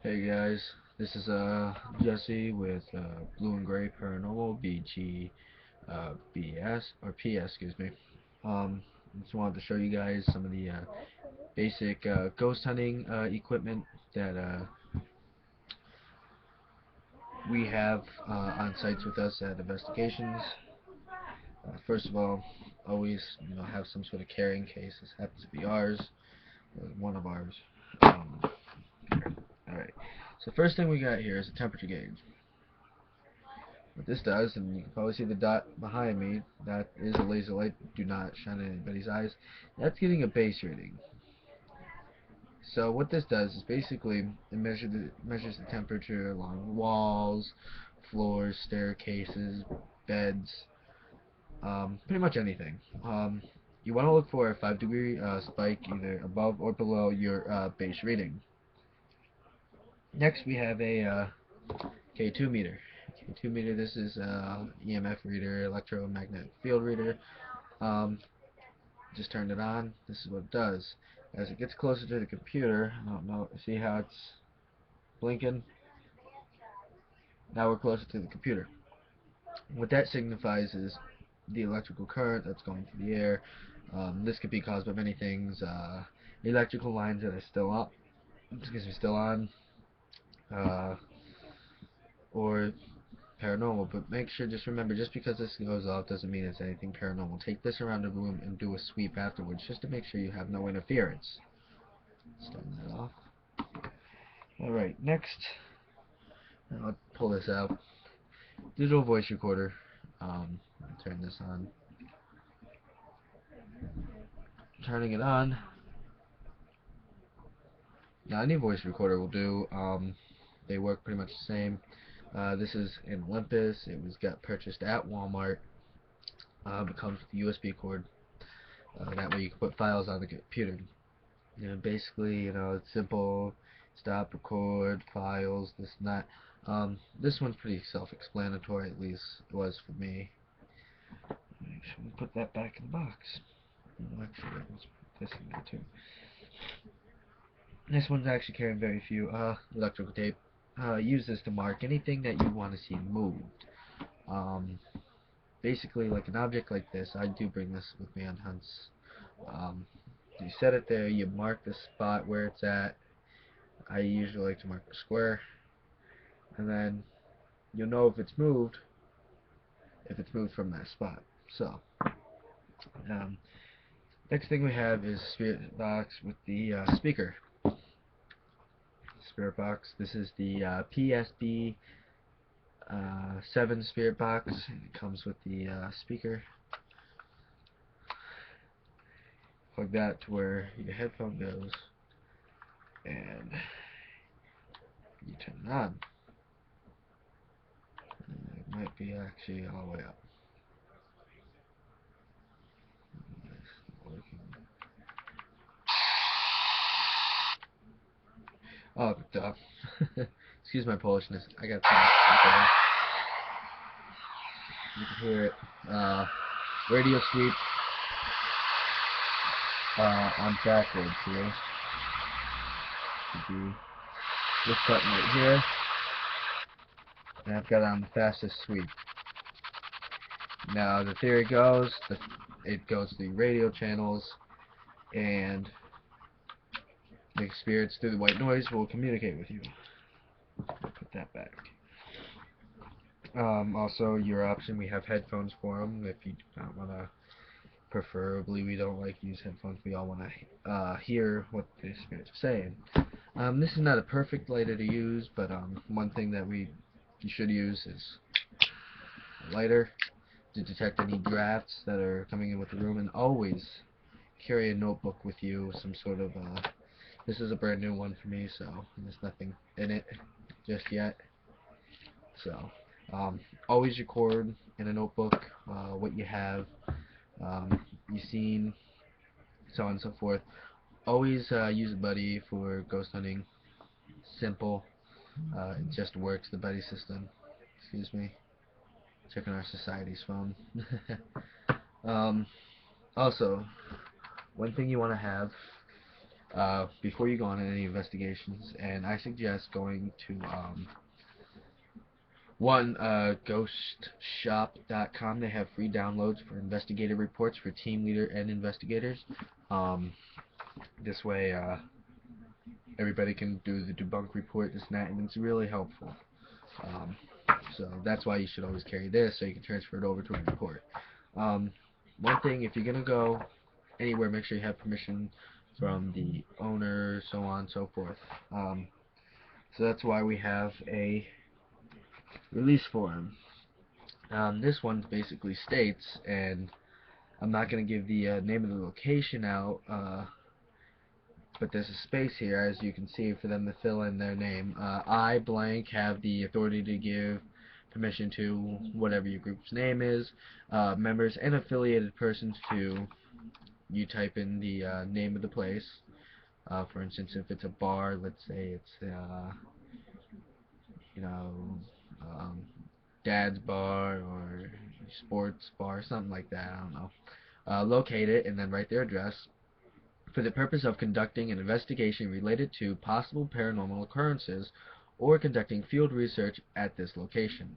Hey guys, this is Jesse with Blue and Gray Paranormal B.G.P.S or P.S. Excuse me. Just wanted to show you guys some of the basic ghost hunting equipment that we have on sites with us at investigations. First of all, always have some sort of carrying case. This happens to be ours, one of ours. All right. So first thing we got here is a temperature gauge. What this does, and you can probably see the dot behind me, that is a laser light. Do not shine in anybody's eyes. That's getting a base reading. So what this does is basically it measures the temperature along walls, floors, staircases, beds, pretty much anything. You want to look for a 5-degree spike either above or below your base reading. Next we have a K2 meter. K2 meter, this is EMF reader, electromagnetic field reader. Just turned it on. This is what it does. As it gets closer to the computer, I don't know, see how it's blinking? Now we're closer to the computer. What that signifies is the electrical current that's going through the air. This could be caused by many things. Electrical lines that are still on, uh, or paranormal. But make sure, just remember, just because this goes off doesn't mean it's anything paranormal. Take this around the room and do a sweep afterwards, just to make sure you have no interference. Let's turn that off. Alright, next, I'll pull this out. Digital voice recorder. Turn this on. Turning it on. Now, any voice recorder will do. They work pretty much the same. This is an Olympus. It got purchased at Walmart. It comes with a USB cord. That way you can put files on the computer. Basically, it's simple. Stop, record, files, this and that. This one's pretty self-explanatory, at least it was for me. Make sure we put that back in the box. Actually, let's put this in there too. This one's actually carrying very few electrical tape. Use this to mark anything that you want to see moved. Basically, like an object like this, I do bring this with me on hunts. You set it there, you mark the spot where it's at. I usually like to mark the square, and then you'll know if it's moved from that spot. So, next thing we have is spirit box with the speaker. Spirit box. This is the PSB 7 spirit box. It comes with the speaker. Plug that to where your headphone goes, and you turn it on. It might be actually all the way up. Oh, duh. Excuse my Polishness. I got some. Okay. You can hear it. Radio sweep on backwards here. Should be this button right here. And I've got it on the fastest sweep. Now the theory goes that it goes to the radio channels, and the spirits through the white noise will communicate with you. Put that back. Also, your option, we have headphones for them if you do not want to. Preferably, we don't like to use headphones. We all want to hear what the spirits are saying. This is not a perfect lighter to use, but one thing that you should use is a lighter to detect any drafts that are coming in with the room, and always carry a notebook with you, some sort of this is a brand new one for me, so there's nothing in it just yet. So always record in a notebook what you have, you've seen, so on and so forth. Always use a buddy for ghost hunting. Simple. It just works, the buddy system. Excuse me. Checking our society's phone. Also, one thing you want to have before you go on any investigations, and I suggest going to ghostshop.com. They have free downloads for investigative reports for team leader and investigators. Um, this way, everybody can do the debunk report, this and that, and it's really helpful. Um, so that's why you should always carry this, so you can transfer it over to a report. One thing, if you're gonna go anywhere, make sure you have permission from the owner, so on and so forth. So that's why we have a release form. This one basically states, and I'm not going to give the name of the location out, but there's a space here, as you can see, for them to fill in their name. I blank have the authority to give permission to whatever your group's name is, members and affiliated persons to, you type in the name of the place. For instance, if it's a bar, let's say it's you know, um, Dad's Bar or Sports Bar, something like that, I don't know. Locate it and then write their address. For the purpose of conducting an investigation related to possible paranormal occurrences or conducting field research at this location.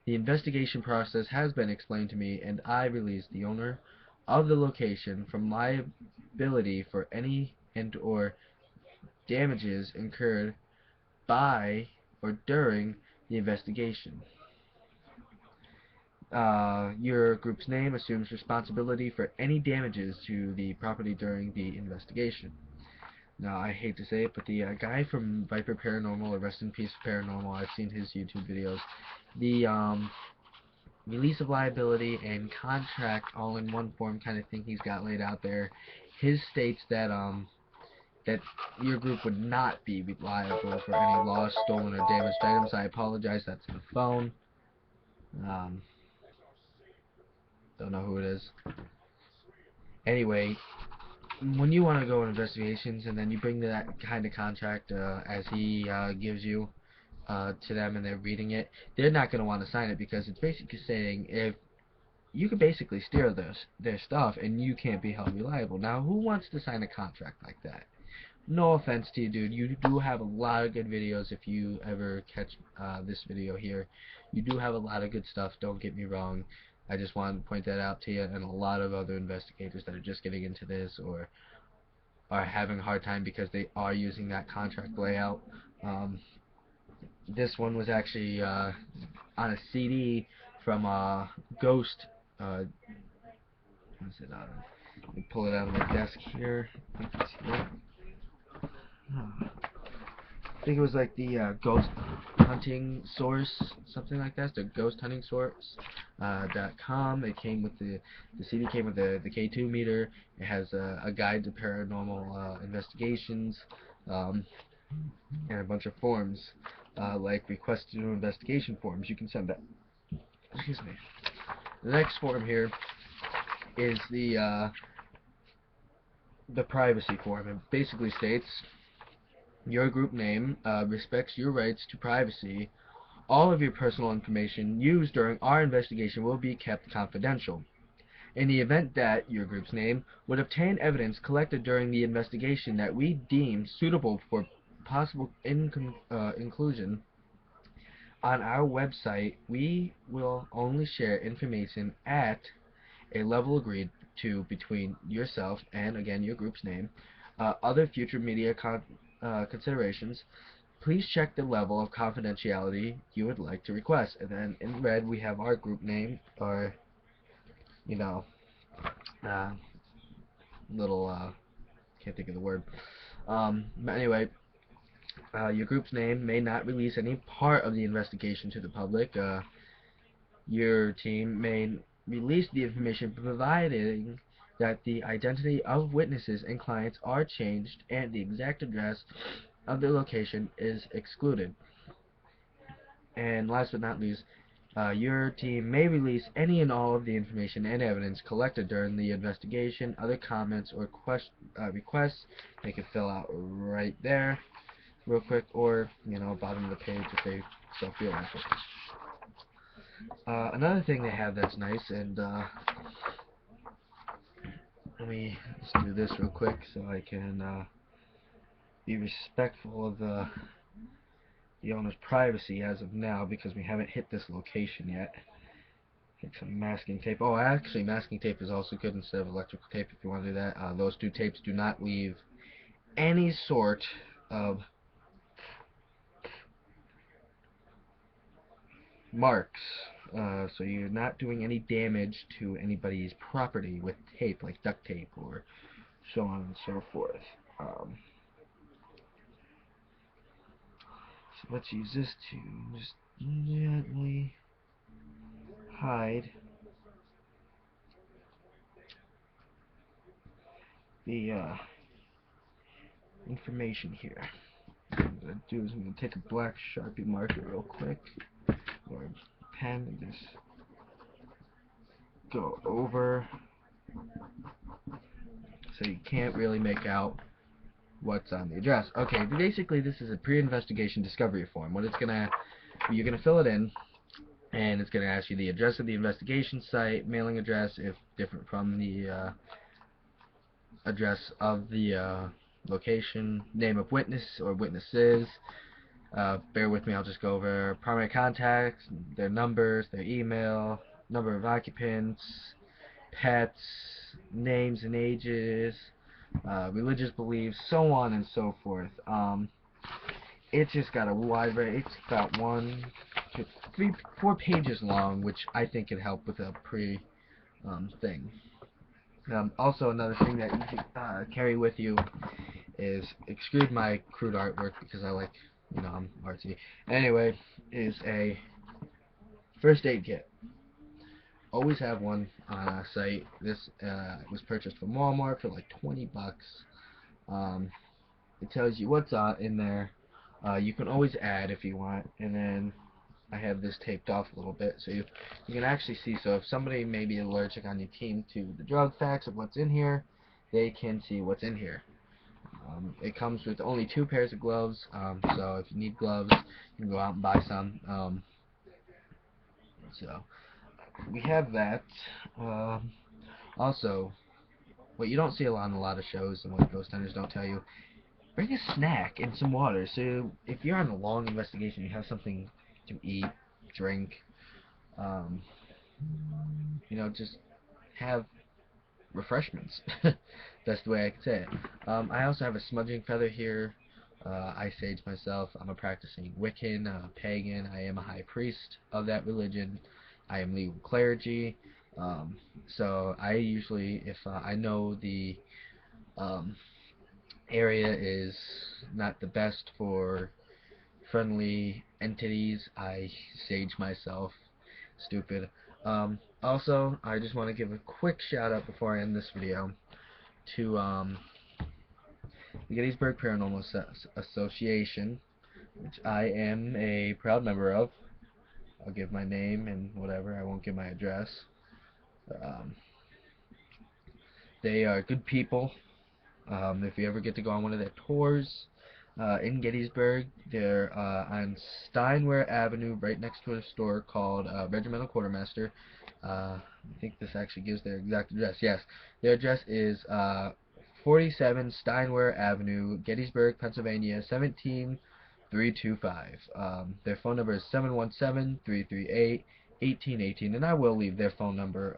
The investigation process has been explained to me, and I release the owner of the location from liability for any and or damages incurred by or during the investigation. Your group's name assumes responsibility for any damages to the property during the investigation. Now, I hate to say it, but the guy from Viper Paranormal, or Rest in Peace Paranormal, I've seen his YouTube videos. The release of liability and contract all in one form kind of thing he's got laid out there. His states that that your group would not be liable for any lost, stolen, or damaged items. I apologize, that's the phone. Um, don't know who it is. Anyway, when you want to go on investigations and then you bring that kind of contract as he gives you to them and they're reading it, they're not going to want to sign it because it's basically saying if you could basically steal their stuff and you can't be held reliable. Now, who wants to sign a contract like that? No offense to you, dude. You do have a lot of good videos if you ever catch this video here. You do have a lot of good stuff, don't get me wrong. I just wanted to point that out to you, and a lot of other investigators that are just getting into this or are having a hard time because they are using that contract layout. This one was actually on a CD from Ghost. What is it? Let me pull it out of my desk here. I think it's here. I think it was like the ghost hunting source, something like that. The ghost hunting source .com. It came with the CD came with the K2 meter. It has a guide to paranormal investigations and a bunch of forms like request to do investigation forms. You can send that. Excuse me. The next form here is the privacy form. It basically states your group name respects your rights to privacy. All of your personal information used during our investigation will be kept confidential. In the event that your group's name would obtain evidence collected during the investigation that we deem suitable for possible inclusion on our website, we will only share information at a level agreed to between yourself and, again, your group's name. Other future media considerations, please check the level of confidentiality you would like to request. And then in red we have our group name, or you know, uh, little can't think of the word. But anyway, your group's name may not release any part of the investigation to the public. Your team may release the information providing that the identity of witnesses and clients are changed and the exact address of the location is excluded. And last but not least, your team may release any and all of the information and evidence collected during the investigation. Other comments or requests they can fill out right there real quick, or bottom of the page if they so feel like it. Another thing they have that's nice, and let me just do this real quick so I can be respectful of the owner's privacy as of now, because we haven't hit this location yet. Take some masking tape. Oh, actually, masking tape is also good instead of electrical tape if you want to do that. Those two tapes do not leave any sort of marks, so you're not doing any damage to anybody's property with tape, like duct tape or so on and so forth. So let's use this to just gently hide the information here. What I'm going to do is I'm going to take a black Sharpie marker real quick, or a pen, and just go over so you can't really make out what's on the address. Okay, basically this is a pre-investigation discovery form. What it's gonna, you're gonna fill it in, and it's gonna ask you the address of the investigation site, mailing address if different from the address of the location, name of witness or witnesses. Bear with me, I'll just go over primary contacts, their numbers, their email, number of occupants, pets, names and ages, religious beliefs, so on and so forth. It's just got a wide variety. It's about 1, 2, 3, 4 pages long, which I think could help with a thing. Also, another thing that you should carry with you is, exclude my crude artwork because I like, I'm artsy. Anyway, is a first aid kit. Always have one on site. This was purchased from Walmart for like 20 bucks. It tells you what's in there. You can always add if you want, and then I have this taped off a little bit so you can actually see. So if somebody may be allergic on your team to the drug facts of what's in here, they can see what's in here. It comes with only 2 pairs of gloves, so if you need gloves, you can go out and buy some. So we have that. Also, what you don't see on a lot of shows and what ghost hunters don't tell you, bring a snack and some water. So if you're on a long investigation, you have something to eat, drink, um, just have refreshments. That's the way I can say it. I also have a smudging feather here. I sage myself. I'm a practicing Wiccan, pagan. I am a high priest of that religion. I am legal clergy. So I usually, if I know the um, area is not the best for friendly entities, I sage myself. Stupid. Also, I just want to give a quick shout out before I end this video to the Gettysburg Paranormal Association, which I am a proud member of. I'll give my name and whatever. I won't give my address. Um, they are good people. If you ever get to go on one of their tours in Gettysburg, they're on Steinware Avenue, right next to a store called Regimental Quartermaster. I think this actually gives their exact address. Yes, their address is 47 Steinware Avenue, Gettysburg, Pennsylvania, 17325. Their phone number is 717-338-1818, and I will leave their phone number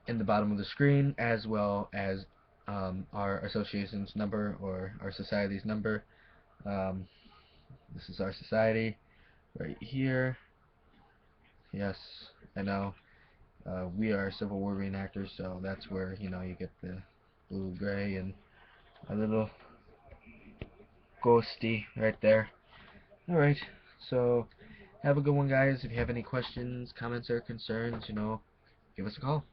in the bottom of the screen, as well as our association's number, or our society's number. This is our society right here. Yes, I know. We are Civil War reenactors, so that's where you get the blue, gray, and a little ghosty right there. Alright, so have a good one, guys. If you have any questions, comments, or concerns, give us a call.